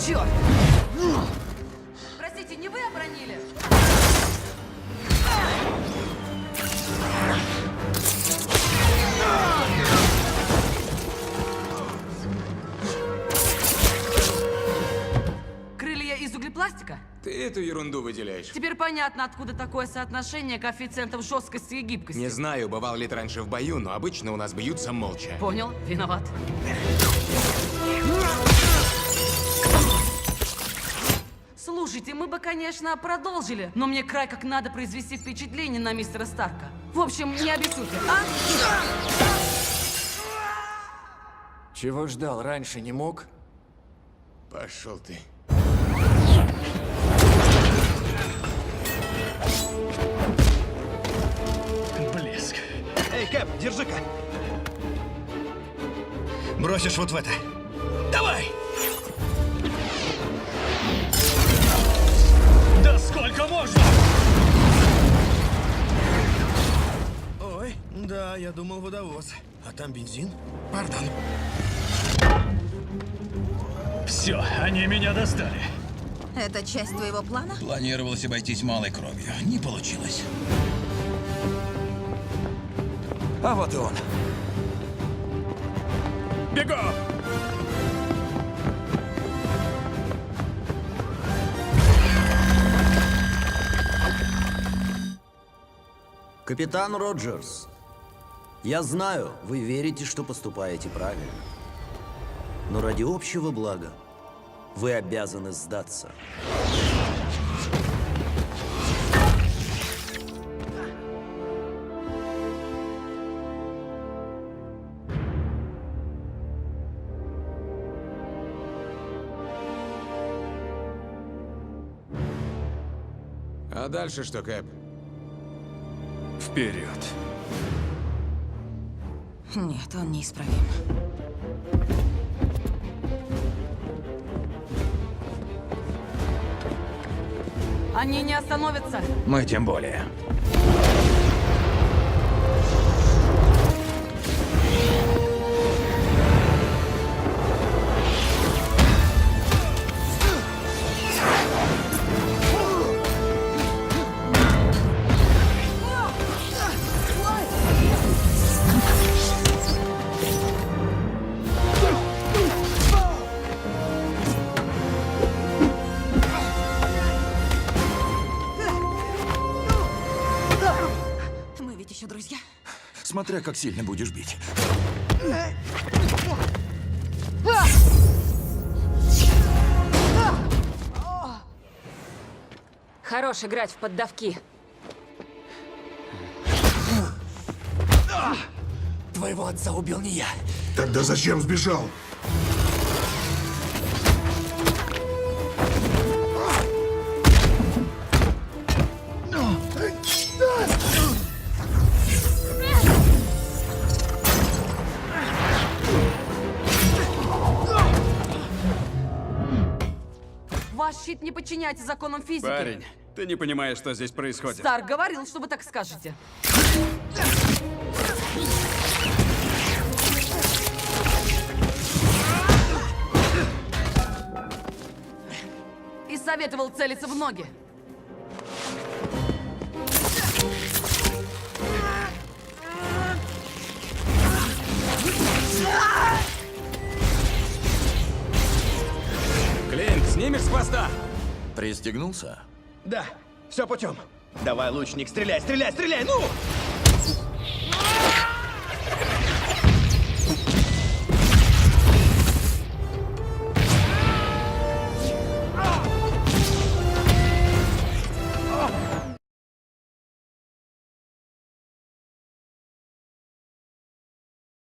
Черт! Простите, не вы обронили? Крылья из углепластика? Ты эту ерунду выделяешь. Теперь понятно, откуда такое соотношение коэффициентов жесткости и гибкости. Не знаю, бывал ли ты раньше в бою, но обычно у нас бьются молча. Понял, виноват. Слушайте, мы бы, конечно, продолжили, но мне край как надо произвести впечатление на мистера Старка. В общем, не обессудьте, а? Чего ждал, раньше не мог? Пошел ты. Блеск. Эй, Кэп, держи-ка. Бросишь вот в это. Давай! Да сколько можно? Ой, да, я думал водовоз. А там бензин? Пардон. Все, они меня достали. Это часть твоего плана? Планировалось обойтись малой кровью. Не получилось. А вот и он. Бегом! Капитан Роджерс, я знаю, вы верите, что поступаете правильно. Но ради общего блага вы обязаны сдаться. А дальше что, Кэп? Вперед. Нет, он неисправим. Они не остановятся. Мы тем более. Мы ведь еще друзья. Смотря как сильно будешь бить. Хорош играть в поддавки. Твоего отца убил не я. Тогда зачем сбежал? Ваш щит не подчиняется законам физики. Парень, ты не понимаешь, что здесь происходит. Старк говорил, что вы так скажете. И советовал целиться в ноги. Клинт, снимешь с хвоста? Пристегнулся? Да, все путем. Давай, лучник, стреляй, стреляй, стреляй, ну!